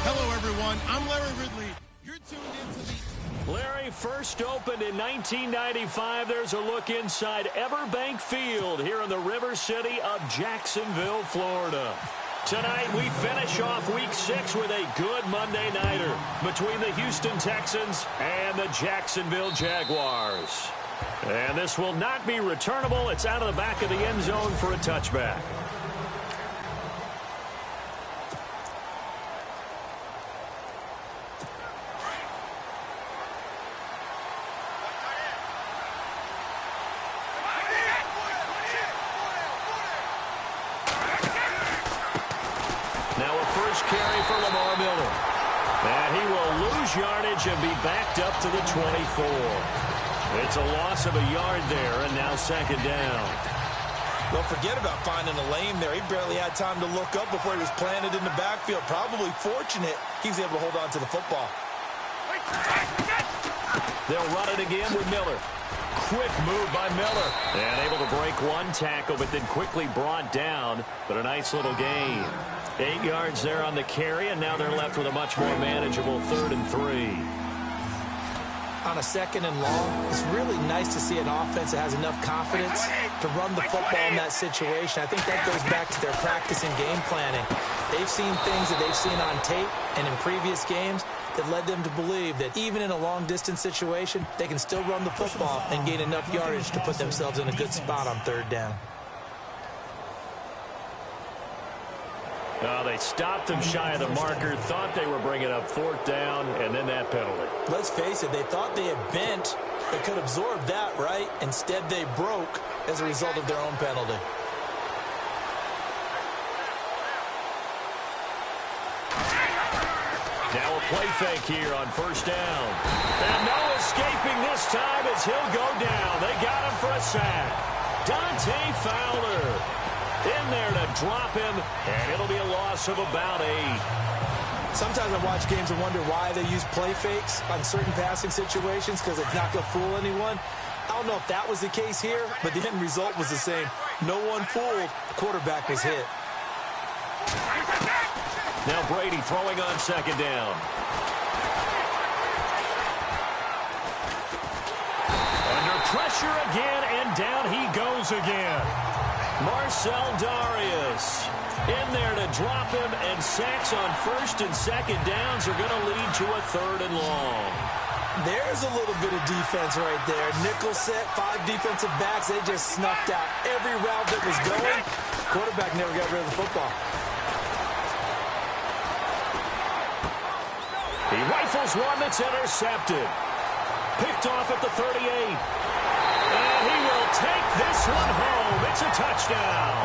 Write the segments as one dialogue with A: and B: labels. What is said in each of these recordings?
A: Hello, everyone. I'm Larry Ridley. You're tuned into the...
B: Larry first opened in 1995. There's a look inside Everbank Field here in the River City of Jacksonville, Florida. Tonight, we finish off Week 6 with a good Monday nighter between the Houston Texans and the Jacksonville Jaguars. And this will not be returnable. It's out of the back of the end zone for a touchback. Yardage and be backed up to the 24. It's a loss of a yard there, and now second down.
C: Don't forget about finding a lane there. He barely had time to look up before he was planted in the backfield. Probably fortunate he's able to hold on to the football.
B: They'll run it again with Miller. Quick move by Miller. And able to break one tackle, but then quickly brought down. But a nice little gain. 8 yards there on the carry, and now they're left with a much more manageable 3rd and 3.
D: On a 2nd and long, it's really nice to see an offense that has enough confidence to run the football in that situation. I think that goes back to their practice and game planning. They've seen things that they've seen on tape and in previous games that led them to believe that even in a long-distance situation, they can still run the football and gain enough yardage to put themselves in a good spot on 3rd down.
B: They stopped them shy of the marker, thought they were bringing up 4th down, and then that penalty.
D: Let's face it, they thought they had bent. They could absorb that, right? Instead, they broke as a result of their own penalty.
B: Now a play fake here on 1st down. And no escaping this time as he'll go down. They got him for a sack. Dante Fowler in there to drop him, and it'll be a loss of about 8.
D: Sometimes I watch games and wonder why they use play fakes on certain passing situations, because it's not going to fool anyone. I don't know if that was the case here, but the end result was the same. No one fooled. The quarterback was hit.
B: Now Brady throwing on 2nd down. Under pressure again, and down he goes again. Marcel Darius in there to drop him, and sacks on 1st and 2nd downs are going to lead to a 3rd and long.
D: There's a little bit of defense right there. Nickel set, 5 defensive backs. They just snuffed out every route that was going. Quarterback never got rid of the football.
B: He rifles one that's intercepted. Picked off at the 38. And he will take this one home. It's a touchdown.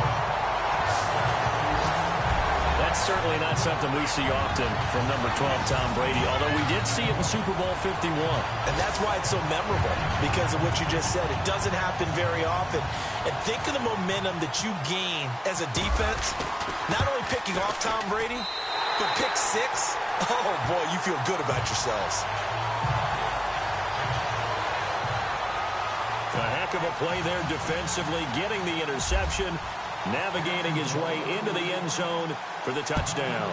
B: That's certainly not something we see often from number 12, Tom Brady, although we did see it in Super Bowl 51.
C: And that's why it's so memorable, because of what you just said. It doesn't happen very often. And think of the momentum that you gain as a defense, not only picking off Tom Brady, but pick 6. Oh, boy, you feel good about yourselves.
B: A heck of a play there defensively, getting the interception, navigating his way into the end zone for the touchdown.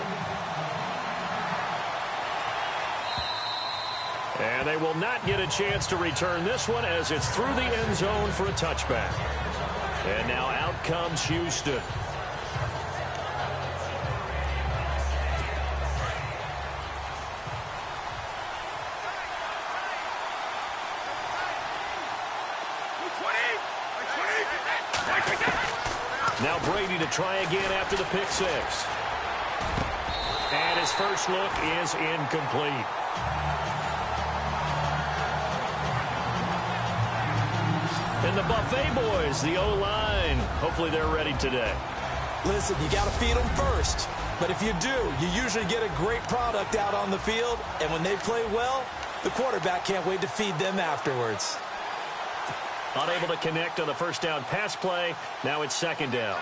B: And they will not get a chance to return this one as it's through the end zone for a touchback. And now out comes Houston. Now Brady to try again after the pick six. And his first look is incomplete. And the Buffet boys, the O-line, hopefully they're ready today.
D: Listen, you got to feed them first. But if you do, you usually get a great product out on the field. And when they play well, the quarterback can't wait to feed them afterwards.
B: Unable to connect on the first down pass play. Now it's second down.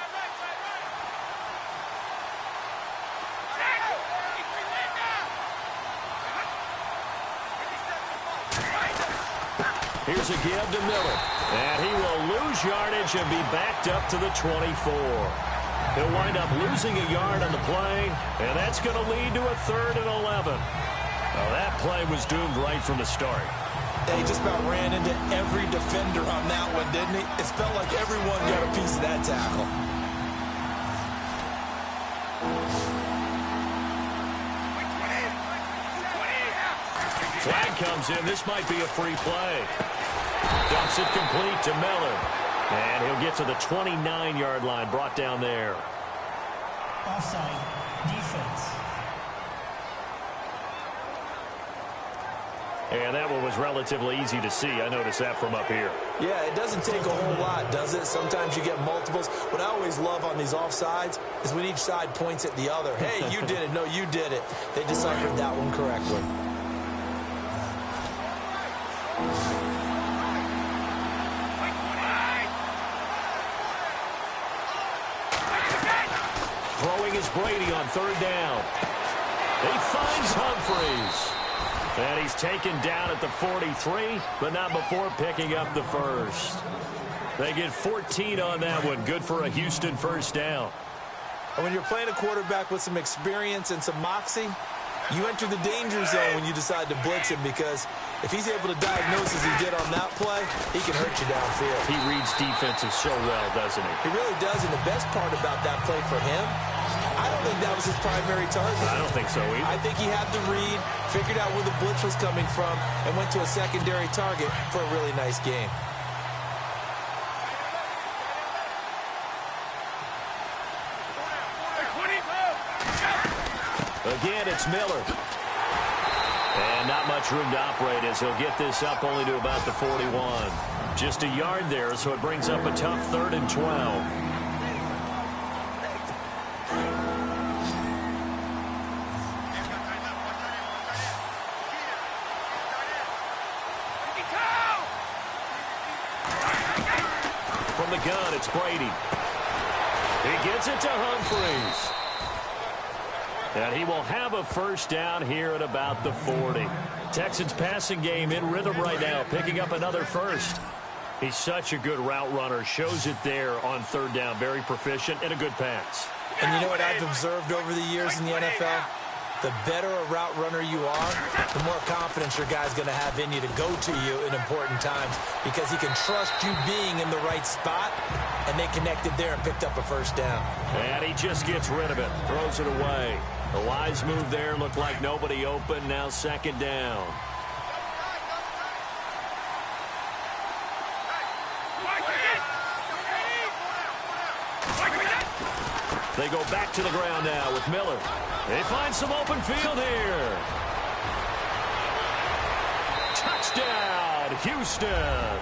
B: Here's a give to Miller. And he will lose yardage and be backed up to the 24. He'll wind up losing a yard on the play, and that's going to lead to a 3rd and 11. Well, that play was doomed right from the start.
C: He just about ran into every defender on that one, didn't he? It felt like everyone got a piece of that tackle.
B: Flag comes in. This might be a free play. Dumps it complete to Miller. And he'll get to the 29-yard line, brought down there.
E: Offside, defense.
B: And that one was relatively easy to see. I noticed that from up here.
D: Yeah, it doesn't take a whole lot, does it? Sometimes you get multiples. What I always love on these offsides is when each side points at the other. Hey, you did it. No, you did it. They deciphered that one correctly.
B: Throwing is Brady on 3rd down. He finds Humphreys. And he's taken down at the 43, but not before picking up the first. They get 14 on that one. Good for a Houston first down.
D: And when you're playing a quarterback with some experience and some moxie, you enter the danger zone when you decide to blitz him, because if he's able to diagnose as he did on that play, he can hurt you downfield.
B: He reads defenses so well, doesn't he?
D: He really does, and the best part about that play for him, I don't think that was his primary target.
B: I don't think so either.
D: I think he had the read, figured out where the blitz was coming from, and went to a secondary target for a really nice game.
B: Again, it's Miller. And not much room to operate as he'll get this up only to about the 41. Just a yard there, so it brings up a tough 3rd and 12. From the gun, it's Brady. He gets it to Humphreys. And he will have a first down here at about the 40. Texans passing game in rhythm right now, picking up another first. He's such a good route runner. Shows it there on 3rd down. Very proficient and a good pass.
D: And you know what I've observed over the years in the NFL? The better a route runner you are, the more confidence your guy's going to have in you to go to you in important times, because he can trust you being in the right spot, and they connected there and picked up a first down.
B: And he just gets rid of it, throws it away. The wise move there, looked like nobody open. Now 2nd down. They go back to the ground now with Miller. They find some open field here. Touchdown, Houston.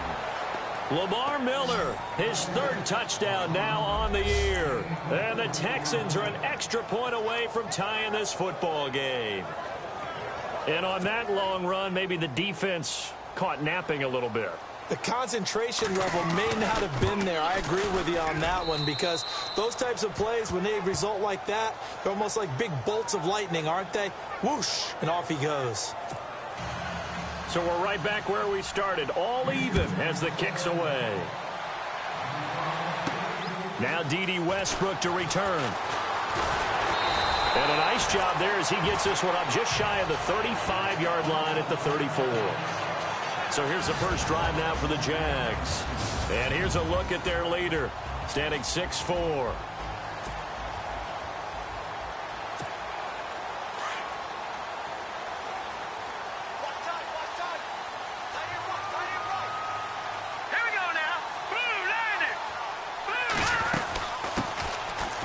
B: Lamar Miller, his 3rd touchdown now on the year. And the Texans are an extra point away from tying this football game. And on that long run, maybe the defense caught napping a little bit.
D: The concentration level may not have been there. I agree with you on that one, because those types of plays, when they result like that, they're almost like big bolts of lightning, aren't they? Whoosh, and off he goes.
B: So we're right back where we started, all even as the kick's away. Now D.D. Westbrook to return. And a nice job there as he gets this one up just shy of the 35-yard line at the 34. So here's the first drive now for the Jags. And here's a look at their leader, standing 6'4".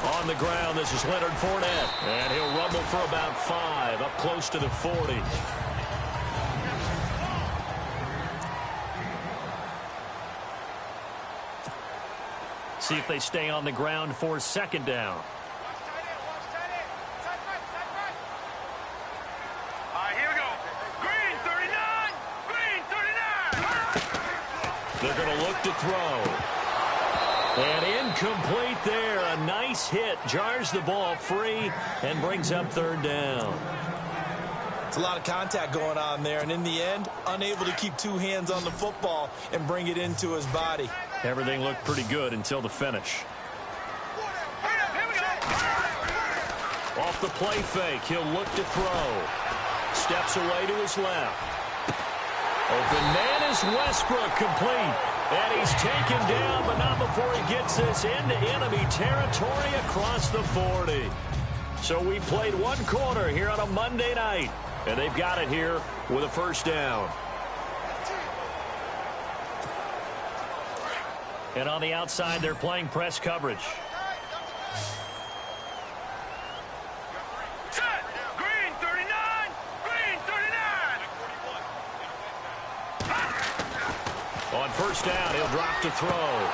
B: On the ground, this is Leonard Fournette, and he'll rumble for about 5, up close to the 40. See if they stay on the ground for second down.
F: Here we go. Green 39. Green 39.
B: They're going to look to throw. And incomplete there. A nice hit. Jars the ball free and brings up third down.
C: It's a lot of contact going on there, and in the end, unable to keep two hands on the football and bring it into his body.
B: Everything looked pretty good until the finish. Off the play fake, he'll look to throw. Steps away to his left. Open man is Westbrook, complete. And he's taken down, but not before he gets this into enemy territory across the 40. So we played one quarter here on a Monday night, and they've got it here with a first down. And on the outside, they're playing press coverage.
F: Set. Green 39. Green 39.
B: On first down, he'll drop to throw.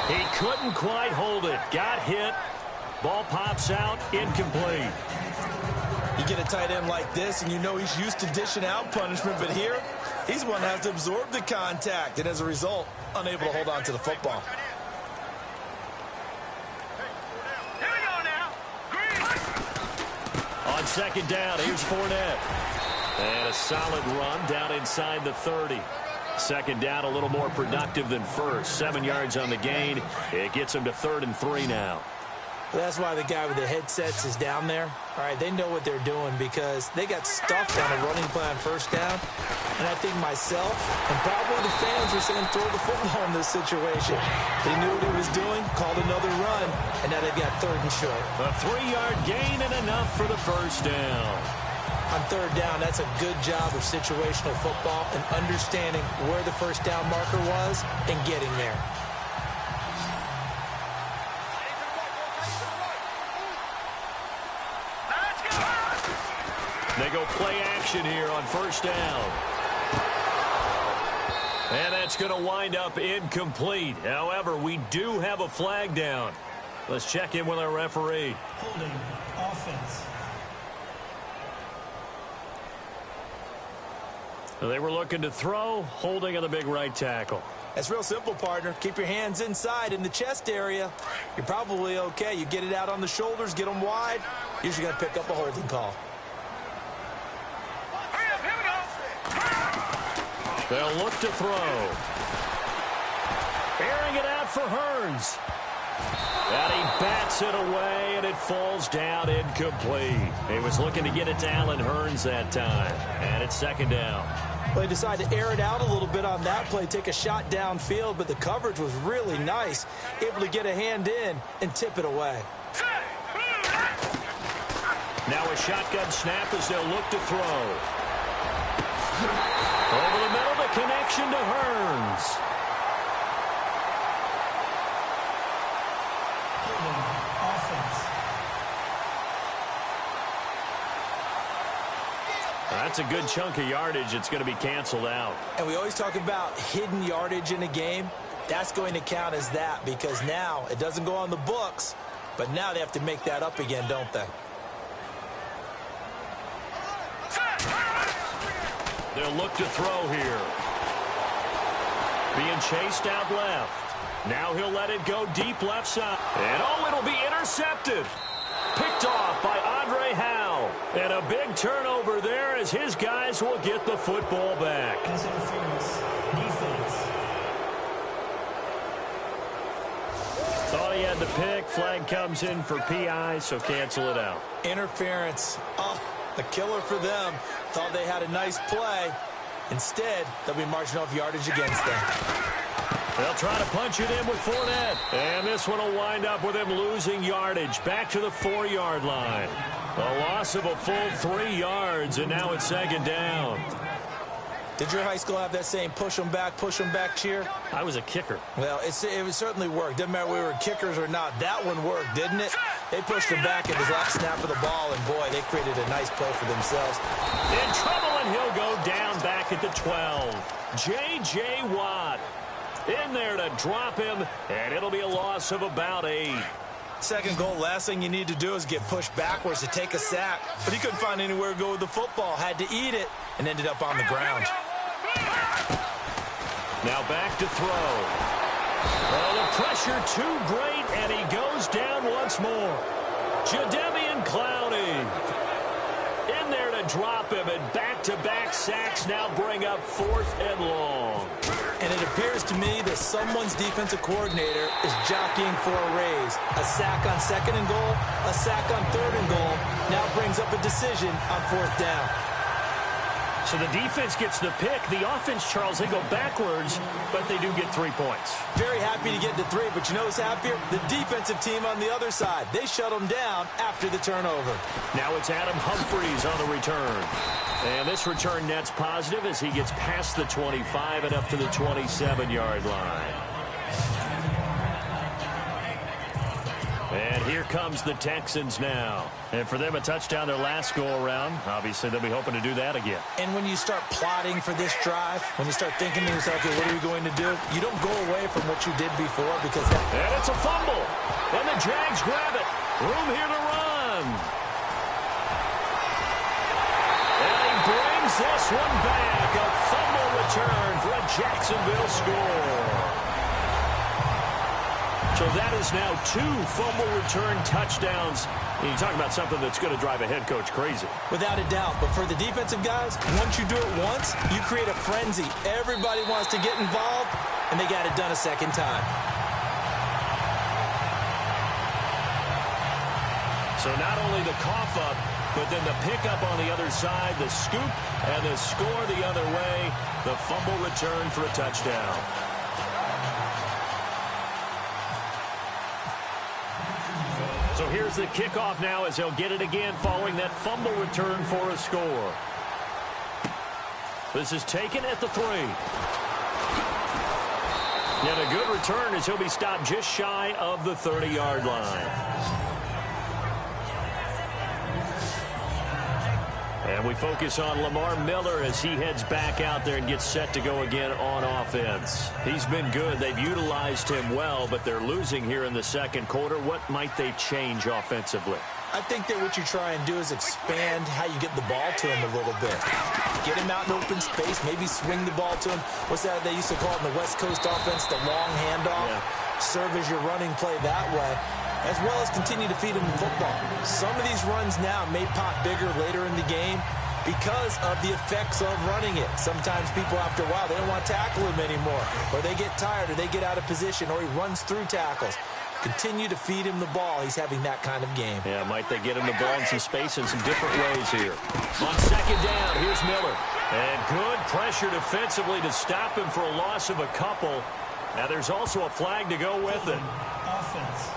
B: He couldn't quite hold it. Got hit. Ball pops out. Incomplete.
C: You get a tight end like this, and you know he's used to dishing out punishment, but here, he's one that has to absorb the contact, and as a result, unable to hold on to the football.
F: Here we go now. Green.
B: On second down, here's Fournette. And a solid run down inside the 30. Second down, a little more productive than first. 7 yards on the gain. It gets him to 3rd and 3 now.
D: Well, that's why the guy with the headsets is down there. All right, they know what they're doing because they got stuffed on a running play on first down. And I think myself and probably the fans are saying throw the football in this situation. He knew what he was doing, called another run, and now they've got 3rd and short.
B: A 3-yard gain and enough for the first down.
D: On 3rd down, that's a good job of situational football and understanding where the first down marker was and getting there.
B: They go play action here on first down. And that's going to wind up incomplete. However, we do have a flag down. Let's check in with our referee.
E: Holding offense.
B: They were looking to throw, holding on the big right tackle.
C: It's real simple, partner. Keep your hands inside in the chest area. You're probably okay. You get it out on the shoulders, get them wide. Usually going to pick up a holding call.
B: They'll look to throw. Airing it out for Hearns. And he bats it away, and it falls down incomplete. He was looking to get it to Allen Hearns that time. And it's second down.
D: Well, he decided to air it out a little bit on that play, take a shot downfield, but the coverage was really nice. Able to get a hand in and tip it away.
B: Now a shotgun snap as they'll look to throw. Over the middle, the connection to Hearns.
E: Offense.
B: That's a good chunk of yardage. It's going to be canceled out.
C: And we always talk about hidden yardage in a game. That's going to count as that because now it doesn't go on the books, but now they have to make that up again, don't they?
B: They'll look to throw here. Being chased out left. Now he'll let it go deep left side. And oh, it'll be intercepted. Picked off by Andre Howe. And a big turnover there as his guys will get the football back.
E: Pass interference. Defense.
B: Thought he he had the pick. Flag comes in for PI, so cancel it out.
D: Interference. Oh, a killer for them. Thought they had a nice play. Instead, they'll be marching off yardage against them.
B: They'll try to punch it in with Fournette. And this one will wind up with him losing yardage. Back to the 4-yard line. A loss of a full 3 yards, and now it's second down.
D: Did your high school have that saying, push them back cheer?
B: I was a kicker.
D: Well, it certainly worked. Didn't matter whether we were kickers or not. That one worked, didn't it? They pushed him back at his last snap of the ball, and, boy, they created a nice play for themselves.
B: In trouble, and he'll go down back at the 12. J.J. Watt in there to drop him, and it'll be a loss of about 8.
C: Second goal, last thing you need to do is get pushed backwards to take a sack. But he couldn't find anywhere to go with the football. Had to eat it and ended up on the ground.
B: Now back to throw. Well, the pressure too great, and he goes down once more. Jadeveon Clowney in there to drop him, and back-to-back sacks now bring up 4th and long.
D: And it appears to me that someone's defensive coordinator is jockeying for a raise. A sack on 2nd and goal, a sack on 3rd and goal, now brings up a decision on 4th down.
B: So the defense gets the pick. The offense, Charles, they go backwards, but they do get 3 points.
D: Very happy to get to 3, but you know who's happier? The defensive team on the other side. They shut them down after the turnover.
B: Now it's Adam Humphries on the return. And this return net's positive as he gets past the 25 and up to the 27-yard line. And here comes the Texans now. And for them, a touchdown their last go-around. Obviously, they'll be hoping to do that again.
D: And when you start plotting for this drive, when you start thinking to yourself, okay, what are we going to do? You don't go away from what you did before because that...
B: And it's a fumble. And the Jags grab it. Room here to run. And he brings this one back. A fumble return for a Jacksonville score. So that is now 2 fumble return touchdowns. And you talk about something that's going to drive a head coach crazy.
D: Without a doubt. But for the defensive guys, once you do it once, you create a frenzy. Everybody wants to get involved, and they got it done a second time.
B: So not only the cough up, but then the pickup on the other side, the scoop, and the score the other way. The fumble return for a touchdown. So here's the kickoff now as they'll get it again following that fumble return for a score. This is taken at the 3. And a good return as he'll be stopped just shy of the 30-yard line. And we focus on Lamar Miller as he heads back out there and gets set to go again on offense. He's been good. They've utilized him well, but they're losing here in the second quarter. What might they change offensively?
D: I think that what you try and do is expand how you get the ball to him a little bit. Get him out in open space, maybe swing the ball to him. What's that they used to call it in the West Coast offense, the long handoff? Yeah. Serve as your running play that way, as well as continue to feed him the football. Some of these runs now may pop bigger later in the game because of the effects of running it. Sometimes people, after a while, they don't want to tackle him anymore, or they get tired, or they get out of position, or he runs through tackles. Continue to feed him the ball. He's having that kind of game.
B: Yeah, might they get him the ball in some space in some different ways here. On second down, here's Miller. And good pressure defensively to stop him for a loss of a couple. Now there's also a flag to go with it.
E: Offense.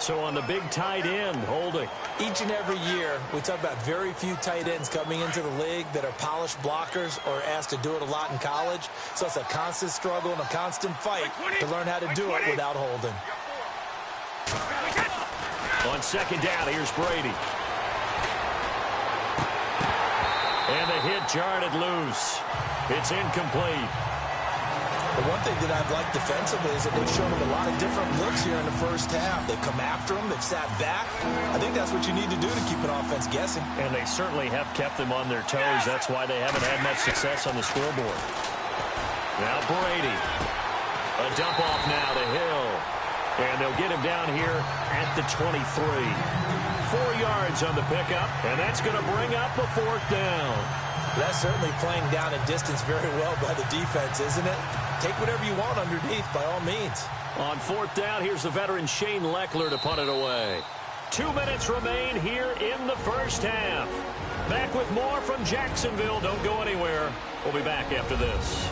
B: So on the big tight end, holding.
D: Each and every year, we talk about very few tight ends coming into the league that are polished blockers or asked to do it a lot in college. So it's a constant struggle and a constant fight to learn how to do it without holding.
B: On second down, here's Brady. And the hit jarred it loose. It's incomplete.
D: The one thing that I've liked defensively is that they've shown him a lot of different looks here in the first half. They've come after him. They've sat back. I think that's what you need to do to keep an offense guessing.
B: And they certainly have kept them on their toes. That's why they haven't had much success on the scoreboard. Now Brady. A dump off now to Hill. And they'll get him down here at the 23. 4 yards on the pickup. And that's going to bring up a 4th down.
D: That's certainly playing down a distance very well by the defense, isn't it? Take whatever you want underneath, by all means.
B: On fourth down, here's the veteran Shane Leckler to punt it away. 2 minutes remain here in the first half. Back with more from Jacksonville. Don't go anywhere. We'll be back after this.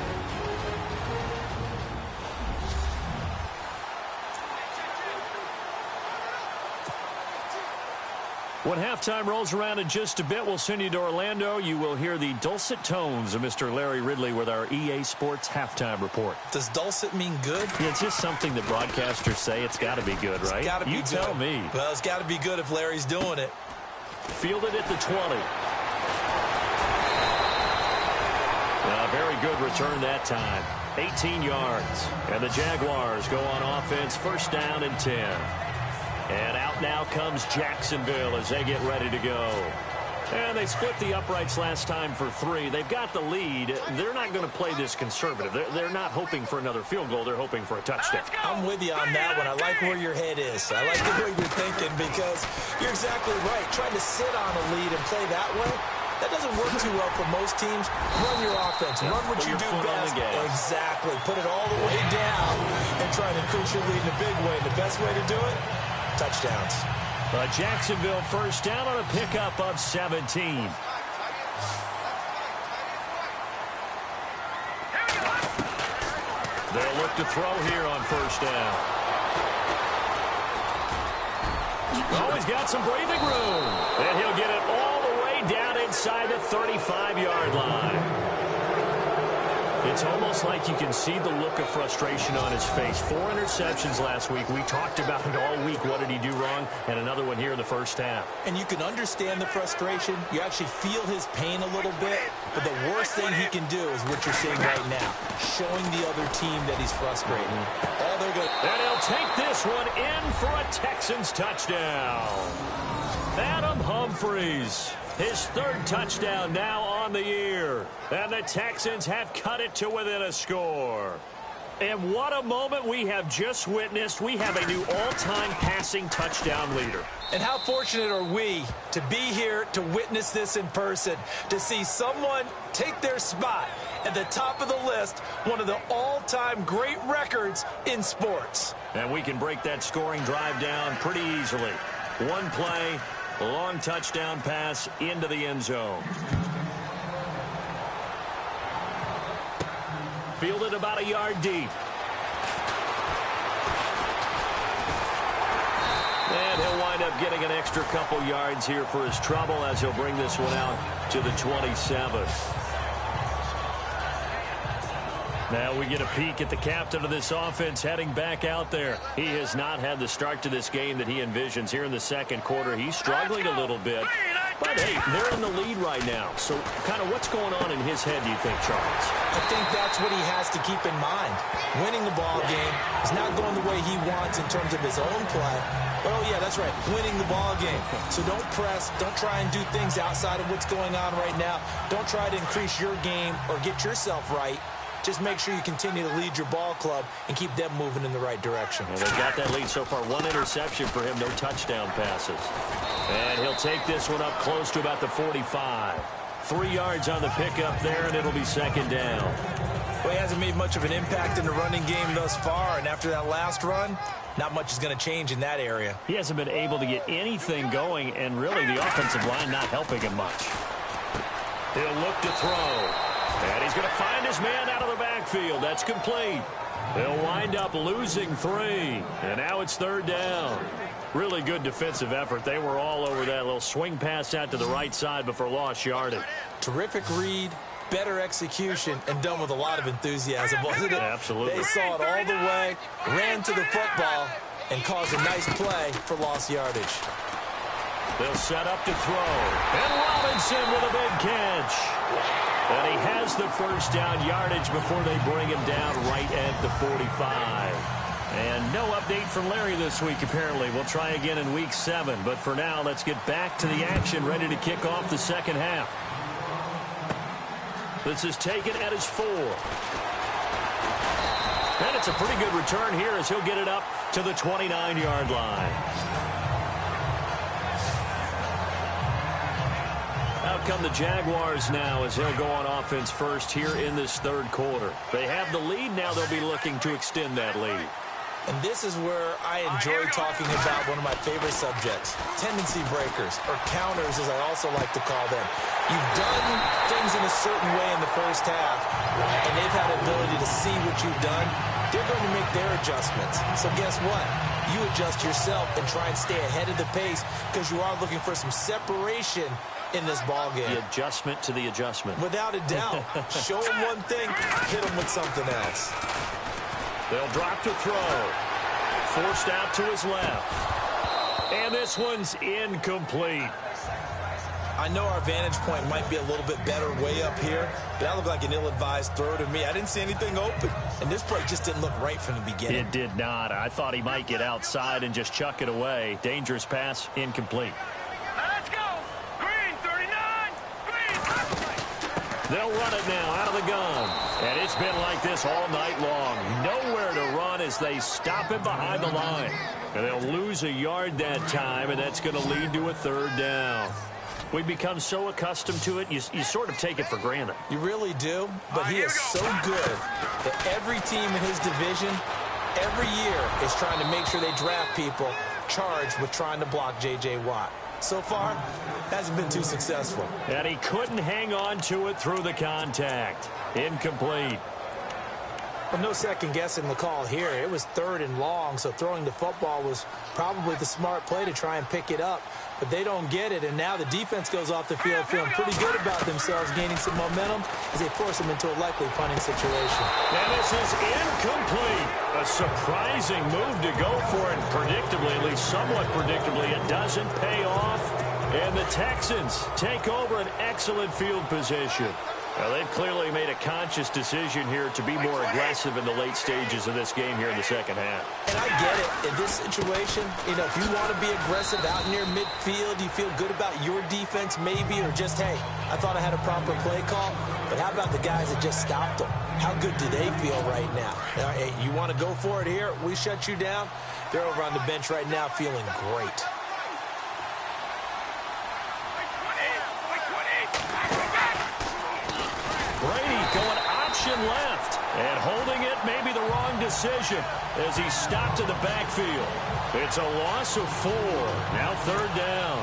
B: When halftime rolls around in just a bit, we'll send you to Orlando. You will hear the dulcet tones of Mr. Larry Ridley with our EA Sports halftime report.
D: Does dulcet mean good?
B: Yeah, it's just something that broadcasters say. It's got to be good, right?
D: It's got to be
B: you
D: good.
B: Tell me.
D: Well, it's got to be good if Larry's doing it.
B: Fielded at the 20. A very good return that time. 18 yards. And the Jaguars go on offense, first down and 10. And out now comes Jacksonville as they get ready to go. And they split the uprights last time for 3. They've got the lead. They're not going to play this conservative. They're not hoping for another field goal. They're hoping for a touchdown.
D: I'm with you on that one. I like where your head is. I like the way you're thinking because you're exactly right. Trying to sit on a lead and play that way, that doesn't work too well for most teams. Run your offense. Run what you do best. Exactly. Put it all the way down and try to increase your lead in a big way. And the best way to do it, touchdowns.
B: Jacksonville first down on a pickup of 17. They'll look to throw here on first down. Oh, he's got some breathing room. And he'll get it all the way down inside the 35-yard line. It's almost like you can see the look of frustration on his face. 4 interceptions last week. We talked about it all week. What did he do wrong? And another one here in the first half.
D: And you can understand the frustration. You actually feel his pain a little bit. But the worst thing he can do is what you're seeing right now, showing the other team that he's frustrated. All they're good.
B: And he'll take this one in for a Texans touchdown. Adam Humphries. His third touchdown now on the year. And the Texans have cut it to within a score. And what a moment we have just witnessed. We have a new all-time passing touchdown leader.
D: And how fortunate are we to be here to witness this in person, to see someone take their spot at the top of the list, one of the all-time great records in sports.
B: And we can break that scoring drive down pretty easily. One play, a long touchdown pass into the end zone. Fielded about a yard deep. And he'll wind up getting an extra couple yards here for his trouble as he'll bring this one out to the 27. Now we get a peek at the captain of this offense heading back out there. He has not had the start to this game that he envisions here in the second quarter. He's struggling a little bit. But, hey, they're in the lead right now. So kind of what's going on in his head, do you think, Charles?
D: I think that's what he has to keep in mind. Winning the ball game is not going the way he wants in terms of his own play. But, oh, yeah, that's right, winning the ball game. So don't press. Don't try and do things outside of what's going on right now. Don't try to increase your game or get yourself right. Just make sure you continue to lead your ball club and keep them moving in the right direction.
B: Well, they've got that lead so far. 1 interception for him, no touchdown passes. And he'll take this one up close to about the 45. 3 yards on the pickup there, and it'll be second down.
D: Well, he hasn't made much of an impact in the running game thus far, and after that last run, not much is going to change in that area.
B: He hasn't been able to get anything going, and really the offensive line not helping him much. He'll look to throw. And he's going to find his man out of the backfield. That's complete. They'll wind up losing 3. And now it's third down. Really good defensive effort. They were all over that little swing pass out to the right side before lost yardage.
D: Terrific read, better execution, and done with a lot of enthusiasm, wasn't it?
B: Absolutely.
D: They saw it all the way, ran to the football, and caused a nice play for lost yardage.
B: They'll set up to throw. And Robinson with a big catch. And he has the first down yardage before they bring him down right at the 45. And no update from Larry this week, apparently. We'll try again in week 7. But for now, let's get back to the action, ready to kick off the second half. This is taken at his 4. And it's a pretty good return here as he'll get it up to the 29-yard line. Out come the Jaguars now as they'll go on offense first here in this third quarter. They have the lead. Now they'll be looking to extend that lead.
D: And this is where I enjoy talking about one of my favorite subjects, tendency breakers, or counters as I also like to call them. You've done things in a certain way in the first half, and they've had the ability to see what you've done. They're going to make their adjustments. So guess what? You adjust yourself and try and stay ahead of the pace because you are looking for some separation in this ball game.
B: The adjustment to the adjustment.
D: Without a doubt. Show them one thing, hit them with something else.
B: They'll drop to throw. Forced out to his left. And this one's incomplete.
C: I know our vantage point might be a little bit better way up here, but that looked like an ill-advised throw to me. I didn't see anything open, and this play just didn't look right from the beginning.
B: It did not. I thought he might get outside and just chuck it away. Dangerous pass, incomplete.
F: Let's go. Green 39. Green.
B: They'll run it now out of the gun. And it's been like this all night long. Nowhere to run as they stop him behind the line. And they'll lose a yard that time, and that's going to lead to a third down. We've become so accustomed to it, you sort of take it for granted.
D: You really do, but he is so good that every team in his division, every year, is trying to make sure they draft people charged with trying to block J.J. Watt. So far, hasn't been too successful.
B: And he couldn't hang on to it through the contact. Incomplete.
D: Well, no second guessing the call here. It was third and long, so throwing the football was probably the smart play to try and pick it up. But they don't get it, and now the defense goes off the field feeling pretty good about themselves, gaining some momentum as they force them into a likely punting situation.
B: And this is incomplete. A surprising move to go for it. Predictably, at least somewhat predictably, it doesn't pay off. And the Texans take over an excellent field position. Well, they've clearly made a conscious decision here to be more aggressive in the late stages of this game here in the second half.
D: And I get it. In this situation, you know, if you want to be aggressive out near midfield, you feel good about your defense maybe, or just, hey, I thought I had a proper play call. But how about the guys that just stopped them? How good do they feel right now? Hey, you want to go for it here? We shut you down. They're over on the bench right now feeling great.
B: Brady going option left, and holding it may be the wrong decision as he stopped in the backfield. It's a loss of 4. Now third down.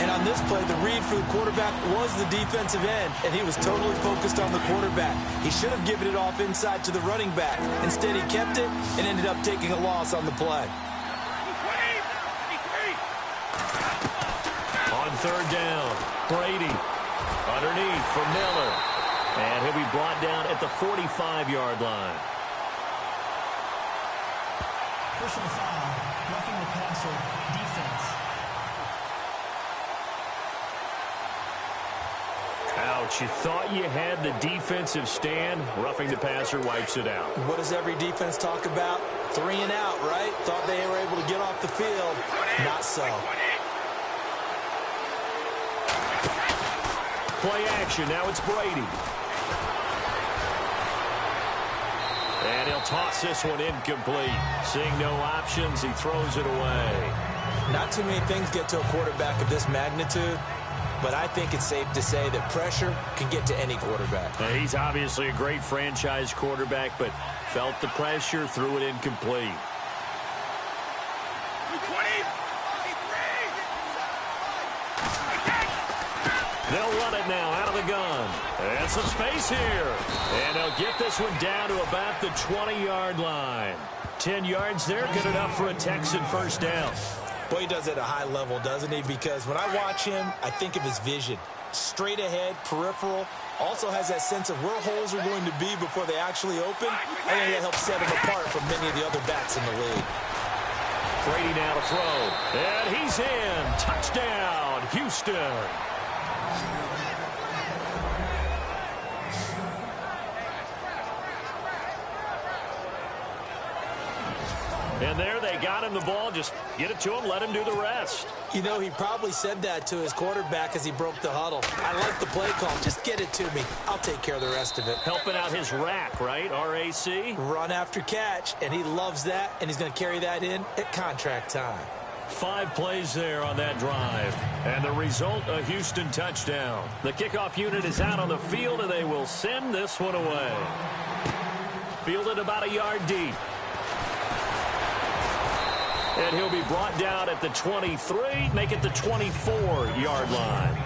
D: And on this play, the read for the quarterback was the defensive end, and he was totally focused on the quarterback. He should have given it off inside to the running back. Instead, he kept it and ended up taking a loss on the play.
B: On third down, Brady underneath for Miller. And he'll be brought down at the 45-yard line.
E: Personal foul, roughing the passer, defense.
B: Ouch, you thought you had the defensive stand. Roughing the passer wipes it out.
D: What does every defense talk about? 3 and out, right? Thought they were able to get off the field. Not so.
B: Play action, now it's Brady. And he'll toss this one incomplete. Seeing no options, he throws it away.
D: Not too many things get to a quarterback of this magnitude, but I think it's safe to say that pressure can get to any quarterback.
B: Now, he's obviously a great franchise quarterback, but felt the pressure, threw it incomplete. They'll run it now out of the gun. And some space here. And they'll get this one down to about the 20-yard line. 10 yards there, good enough for a Texan first down.
C: Boy, he does it at a high level, doesn't he? Because when I watch him, I think of his vision. Straight ahead, peripheral. Also has that sense of where holes are going to be before they actually open. I think that helps set him apart from many of the other backs in the league.
B: Brady now to throw. And he's in. Touchdown, Houston. And there they got him the ball. Just get it to him, let him do the rest.
D: You know, he probably said that to his quarterback as he broke the huddle. I like the play call. Just get it to me. I'll take care of the rest of it.
B: Helping out his rack, right? RAC?
D: Run after catch, and he loves that, and he's going to carry that in at contract time.
B: 5 plays there on that drive. And the result, a Houston touchdown. The kickoff unit is out on the field, and they will send this one away. Fielded about a yard deep. And he'll be brought down at the 23, make it the 24-yard line.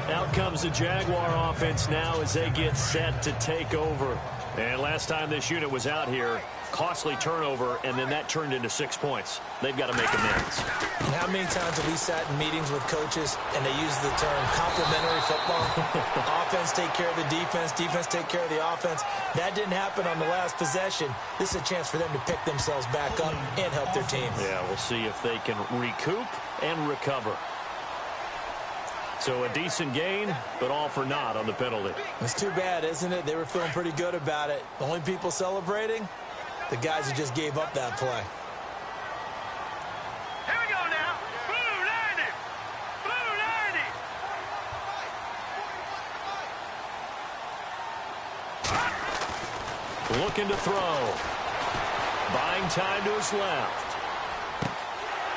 B: Out comes the Jaguar offense now as they get set to take over. And last time this unit was out here, costly turnover, and then that turned into 6 points. They've got to make amends.
D: And how many times have we sat in meetings with coaches and they use the term complementary football? Offense take care of the defense, defense take care of the offense. That didn't happen on the last possession. This is a chance for them to pick themselves back up and help their team.
B: Yeah, we'll see if they can recoup and recover. So a decent gain, but all for naught on the penalty.
D: It's too bad, isn't it? They were feeling pretty good about it. The only people celebrating, the guys who just gave up that play.
F: Here we go now. Blue 90. Blue 90.
B: Looking to throw. Buying time to his left.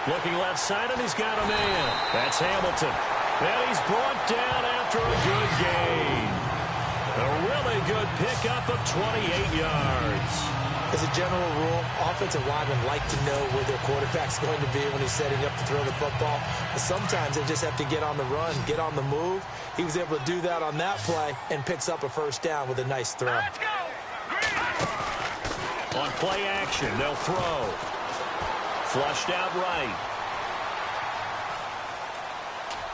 B: Looking left side, and he's got a man. That's Hamilton. And he's brought down after a good gain. A really good pickup of 28 yards.
D: As a general rule, offensive linemen like to know where their quarterback's going to be when he's setting up to throw the football. But sometimes they just have to get on the run, get on the move. He was able to do that on that play and picks up a first down with a nice throw.
F: Let's go.
B: On play action, they'll throw. Flushed out right.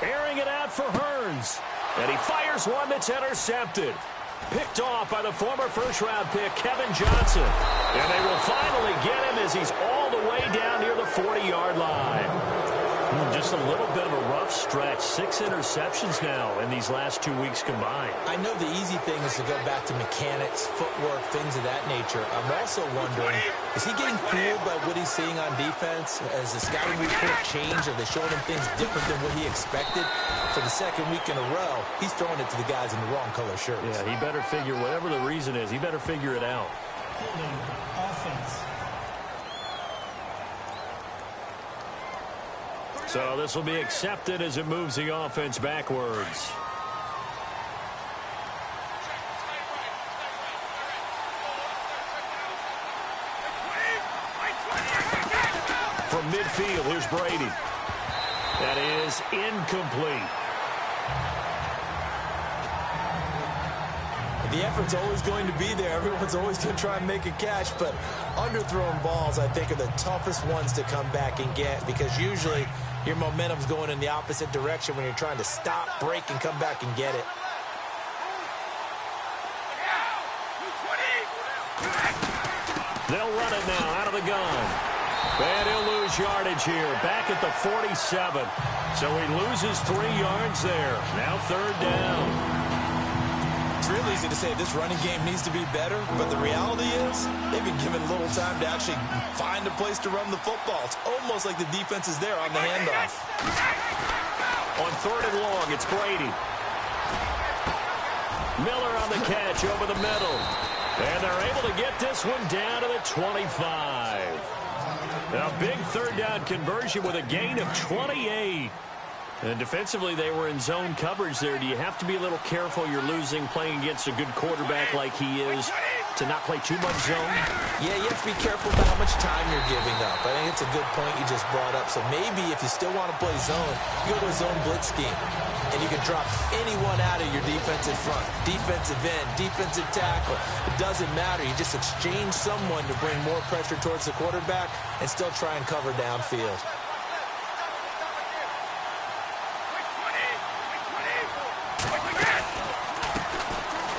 B: Airing it out for Hearns. And he fires one that's intercepted. Picked off by the former first-round pick, Kevin Johnson. And they will finally get him as he's all the way down near the 40-yard line. Just a little bit of a rough stretch. 6 interceptions now in these last 2 weeks combined.
D: I know the easy thing is to go back to mechanics, footwork, things of that nature. I'm also wondering, is he getting fooled by what he's seeing on defense? Has the scouting report changed? Are they showing him things different than what he expected? For the second week in a row, he's throwing it to the guys in the wrong color shirts.
B: Yeah, he better figure, whatever the reason is, he better figure it out.
E: Offense.
B: So this will be accepted as it moves the offense backwards. From midfield, here's Brady. That is incomplete.
D: The effort's always going to be there. Everyone's always going to try and make a catch, but underthrown balls, I think, are the toughest ones to come back and get because usually your momentum's going in the opposite direction when you're trying to stop, break, and come back and get it.
B: They'll run it now out of the gun. And he'll lose yardage here, back at the 47. So he loses 3 yards there. Now 3rd down.
D: It's real easy to say this running game needs to be better, but the reality is they've been given little time to actually find a place to run the football. It's almost like the defense is there on the handoff.
B: On 3rd and long, it's Brady. Miller on the catch over the middle. And they're able to get this one down to the 25. A big 3rd down conversion with a gain of 28. And defensively, they were in zone coverage there. Do you have to be a little careful? You're losing playing against a good quarterback like he is to not play too much zone?
D: Yeah, you have to be careful about how much time you're giving up. I think it's a good point you just brought up. So maybe if you still want to play zone, you go to a zone blitz scheme. And you can drop anyone out of your defensive front. Defensive end, defensive tackle. It doesn't matter. You just exchange someone to bring more pressure towards the quarterback and still try and cover downfield.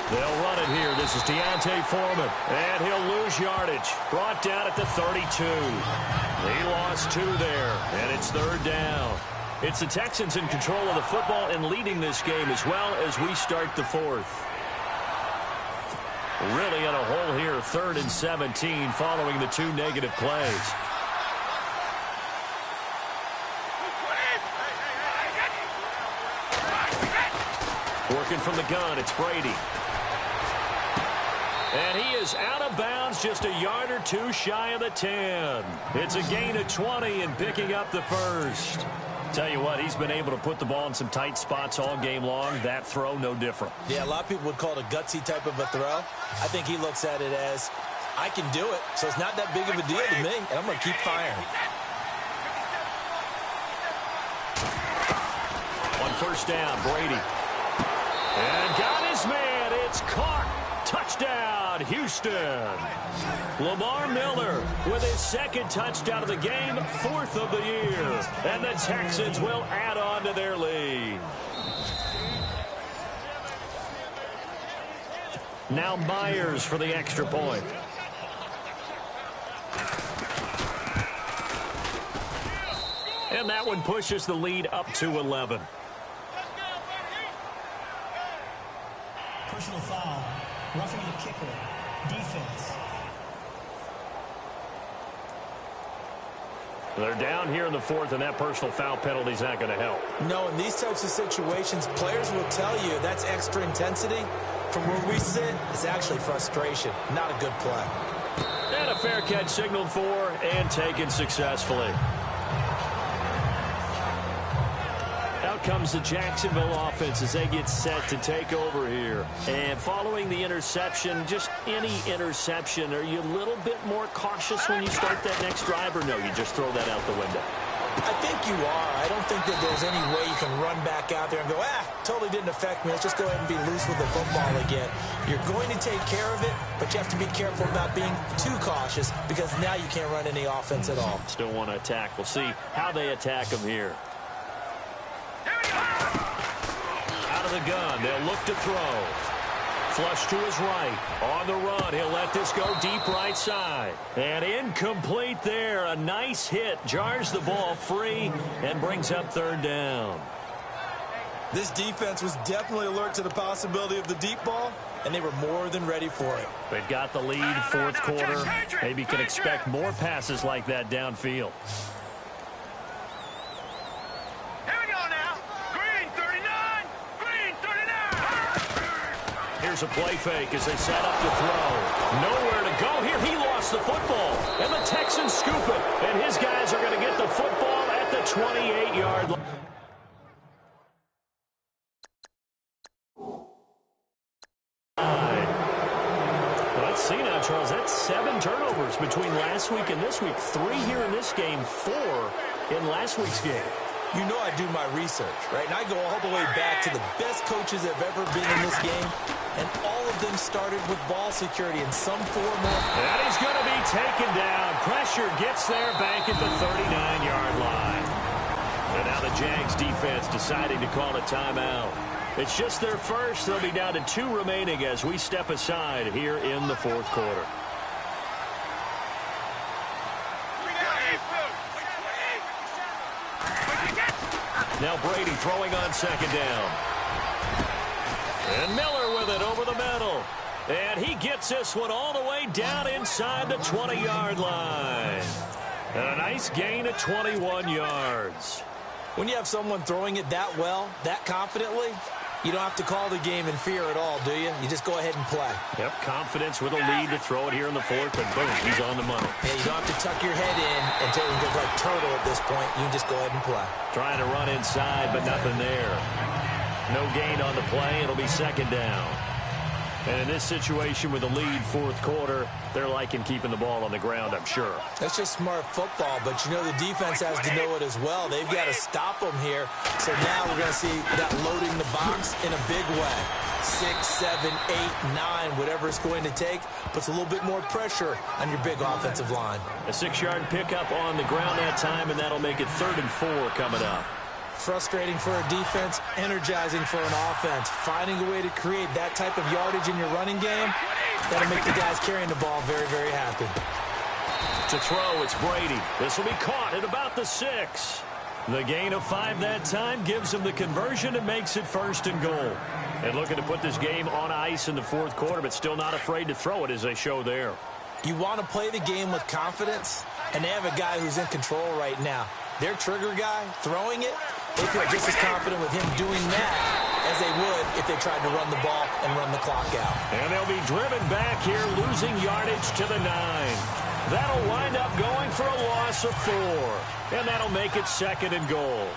B: They'll run it here. This is Deontay Foreman. And he'll lose yardage. Brought down at the 32. He lost 2 there. And it's 3rd down. It's the Texans in control of the football and leading this game as well as we start the 4th. Really in a hole here. 3rd and 17 following the 2 negative plays. Working from the gun, it's Brady. And he is out of bounds, just a yard or two shy of the 10. It's a gain of 20 and picking up the first. Tell you what, he's been able to put the ball in some tight spots all game long. That throw, no different.
C: Yeah, a lot of people would call it a gutsy type of a throw. I think he looks at it as, I can do it, so it's not that big of a deal to me, and I'm going to keep firing.
B: On first down, Brady. And got his man. It's caught. Touchdown, Houston. Lamar Miller with his second touchdown of the game, 4th of the year. And the Texans will add on to their lead. Now Myers for the extra point. And that one pushes the lead up to 11.
E: Personal foul. Roughing the kicker. Defense.
B: They're down here in the 4th, and that personal foul penalty is not going to help.
C: No, in these types of situations, players will tell you that's extra intensity. From where we sit, it's actually frustration. Not a good play.
B: And a fair catch signaled for and taken successfully. Out comes the Jacksonville offense as they get set to take over here. And following the interception, just any interception, are you a little bit more cautious when you start that next drive, or no, you just throw that out the window?
C: I think you are. I don't think that there's any way you can run back out there and go, totally didn't affect me. Let's just go ahead and be loose with the football again. You're going to take care of it, but you have to be careful about being too cautious because now you can't run any offense at all.
B: Still want to attack. We'll see how they attack them here. Out of the gun, they'll look to throw. Flush to his right. On the run, he'll let this go deep right side. And incomplete there. A nice hit. Jars the ball free and brings up 3rd down.
C: This defense was definitely alert to the possibility of the deep ball, and they were more than ready for it.
B: They've got the lead, 4th quarter. Maybe can expect more passes like that downfield. Here's a play fake as they set up to throw. Nowhere to go here. He lost the football. And the Texans scoop it. And his guys are going to get the football at the 28-yard line. Let's see now, Charles. That's 7 turnovers between last week and this week. 3 here in this game, 4 in last week's game.
C: You know I do my research, right? And I go all the way back to the best coaches that have ever been in this game, and all of them started with ball security in some form or...
B: And he's going to be taken down. Pressure gets there back at the 39-yard line. And now the Jags defense deciding to call a timeout. It's just their first. They'll be down to 2 remaining as we step aside here in the 4th quarter. Now Brady throwing on 2nd down. And Miller with it over the middle. And he gets this one all the way down inside the 20-yard line. And a nice gain of 21 yards.
C: When you have someone throwing it that well, that confidently, you don't have to call the game in fear at all, do you? You just go ahead and play.
B: Yep, confidence with a lead to throw it here in the 4th, and boom, he's on the money.
C: Yeah, you don't have to tuck your head in and look like turtle at this point. You can just go ahead and play.
B: Trying to run inside, but nothing there. No gain on the play. It'll be 2nd down. And in this situation with the lead 4th quarter, they're liking keeping the ball on the ground, I'm sure.
C: That's just smart football, but you know the defense has to know it as well. They've got to stop them here. So now we're going to see that loading the box in a big way. 6, 7, 8, 9, whatever it's going to take, puts a little bit more pressure on your big offensive line.
B: A 6-yard pickup on the ground that time, and that'll make it 3rd and 4 coming up.
C: Frustrating for a defense, energizing for an offense. Finding a way to create that type of yardage in your running game, that'll make the guys carrying the ball very, very happy.
B: To throw, it's Brady. This will be caught at about the 6. The gain of 5 that time gives them the conversion and makes it 1st and goal. And looking to put this game on ice in the 4th quarter, but still not afraid to throw it as they show there.
C: You want to play the game with confidence, and they have a guy who's in control right now. Their trigger guy throwing it, they feel just as confident with him doing that
D: as they would if they tried to run the ball and run the clock out.
B: And they'll be driven back here, losing yardage to the 9. That'll wind up going for a loss of 4. And that'll make it 2nd and goal.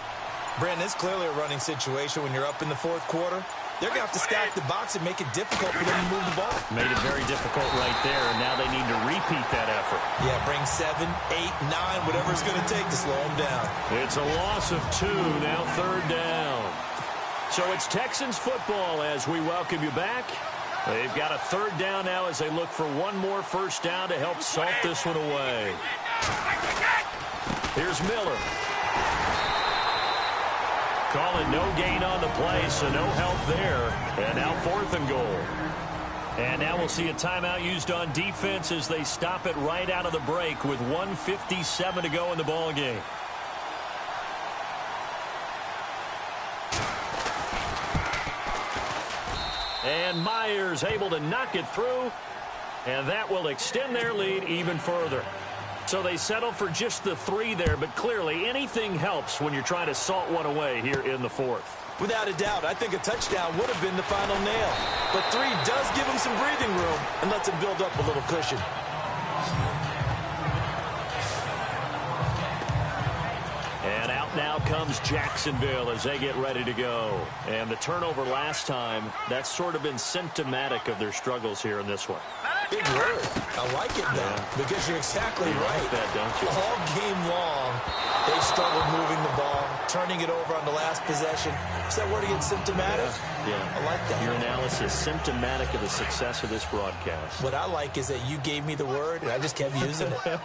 C: Brandon, it's clearly a running situation when you're up in the 4th quarter. They're going to have to stack the box and make it difficult for them to move the ball.
B: Made it very difficult right there, and now they need to repeat that effort.
C: Yeah, bring 7, 8, 9, whatever it's going to take to slow them down.
B: It's a loss of 2, now 3rd down. So it's Texans football as we welcome you back. They've got a 3rd down now as they look for one more first down to help salt this one away. Here's Miller. Calling no gain on the play, so no help there. And now 4th and goal. And now we'll see a timeout used on defense as they stop it right out of the break with 1:57 to go in the ball game. And Myers able to knock it through, and that will extend their lead even further. So they settle for just the 3 there, but clearly anything helps when you're trying to salt one away here in the 4th.
C: Without a doubt, I think a touchdown would have been the final nail. But 3 does give them some breathing room and lets them build up a little cushion.
B: And out now comes Jacksonville as they get ready to go. And the turnover last time, that's sort of been symptomatic of their struggles here in this one.
C: Big word. I like it, though, because you're exactly right.
B: Like that, don't you?
C: All game long, they struggled moving the ball, turning it over on the last possession. Is that word again, symptomatic?
B: Yeah.
C: I like that.
B: Your analysis, symptomatic of the success of this broadcast.
C: What I like is that you gave me the word, and I just kept using it.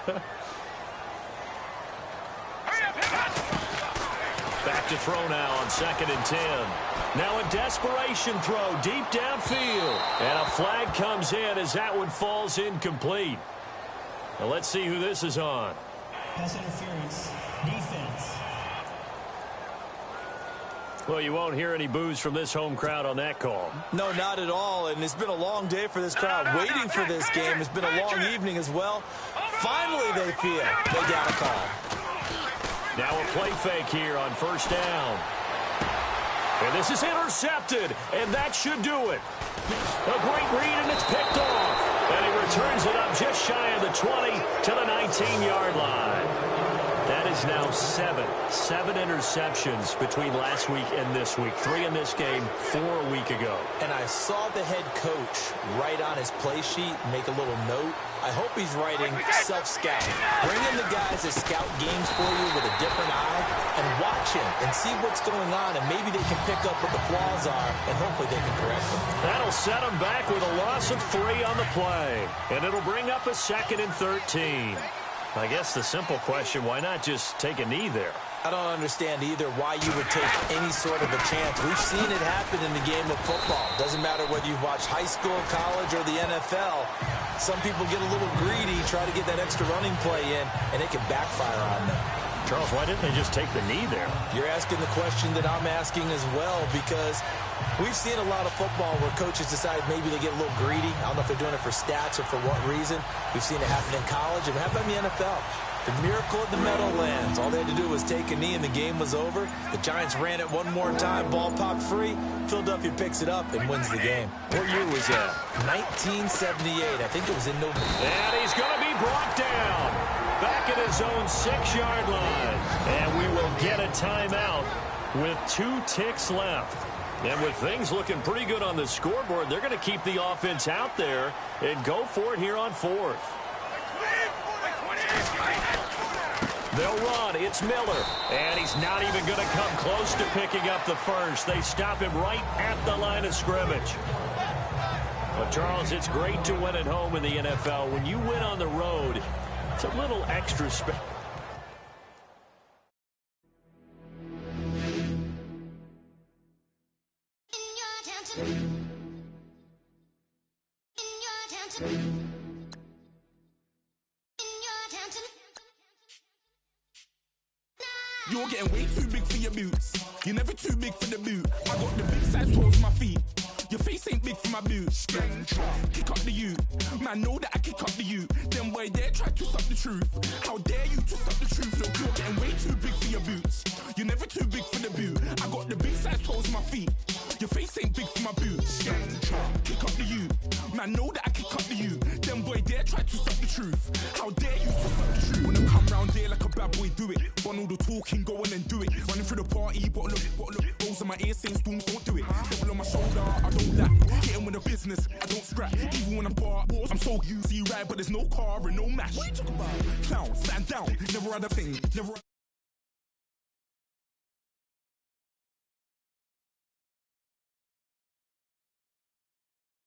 B: Back to throw now on 2nd and 10. Now a desperation throw deep downfield. And a flag comes in as that one falls incomplete. Now let's see who this is on.
E: Pass interference. Defense.
B: Well, you won't hear any boos from this home crowd on that call.
C: No, not at all. And it's been a long day for this crowd waiting for this game. It's been a long evening as well. Finally, they feel they got a call.
B: Now a play fake here on 1st down. And this is intercepted, and that should do it. A great read, and it's picked off. And he returns it up just shy of the 20 to the 19-yard line. That is now 7 interceptions between last week and this week. 3 in this game, 4 a week ago.
C: And I saw the head coach write on his play sheet, make a little note. I hope he's writing self-scout. Bring in the guys that scout games for you with a different eye and watch him and see what's going on, and maybe they can pick up what the flaws are, and hopefully they can correct them.
B: That'll set them back with a loss of 3 on the play. And it'll bring up a 2nd and 13. I guess the simple question, why not just take a knee there?
C: I don't understand either why you would take any sort of a chance. We've seen it happen in the game of football. Doesn't matter whether you've watched high school, college, or the NFL. Some people get a little greedy, try to get that extra running play in, and it can backfire on them.
B: Charles, why didn't they just take the knee there?
C: You're asking the question that I'm asking as well, because we've seen a lot of football where coaches decide maybe they get a little greedy. I don't know if they're doing it for stats or for what reason. We've seen it happen in college, and it happened in the NFL. The miracle of the Meadowlands. All they had to do was take a knee, and the game was over. The Giants ran it one more time. Ball popped free. Philadelphia picks it up and wins the game.
B: What year was that?
C: 1978. I think it was in November.
B: And he's going to be brought down. Back at his own 6-yard line. And we will get a timeout with 2 ticks left. And with things looking pretty good on the scoreboard, they're going to keep the offense out there and go for it here on 4th. They'll run. It's Miller. And he's not even going to come close to picking up the first. They stop him right at the line of scrimmage. Well, Charles, it's great to win at home in the NFL. When you win on the road, it's a little extra special.
G: You're getting way too big for your boots. You're never too big for the boot. I got the big size toes for my feet. Your face ain't big for my boots. Kick up the you. Man, know that I kick up the you. Them boy there try to stop the truth. How dare you to stop the truth? Look, you're getting way too big for your boots. You're never too big for the boot. I got the big size toes for my feet. Your face ain't big for my boots. Kick up the you. Man, know that I kick up the you. Them boy dare try to suck the truth. How dare you to suck the truth? When I come round there like a bad boy, do it. Run all the talking, go on and do it. Running through the party, bottle up. Rolls in my ear saying storms, don't do it. Devil on my shoulder, I don't lack. Hitting with a business, I don't scrap. Even when I'm bar, I'm so easy right, but there's no car and no match. What you talking about? Clown, stand down. Never had a thing, never.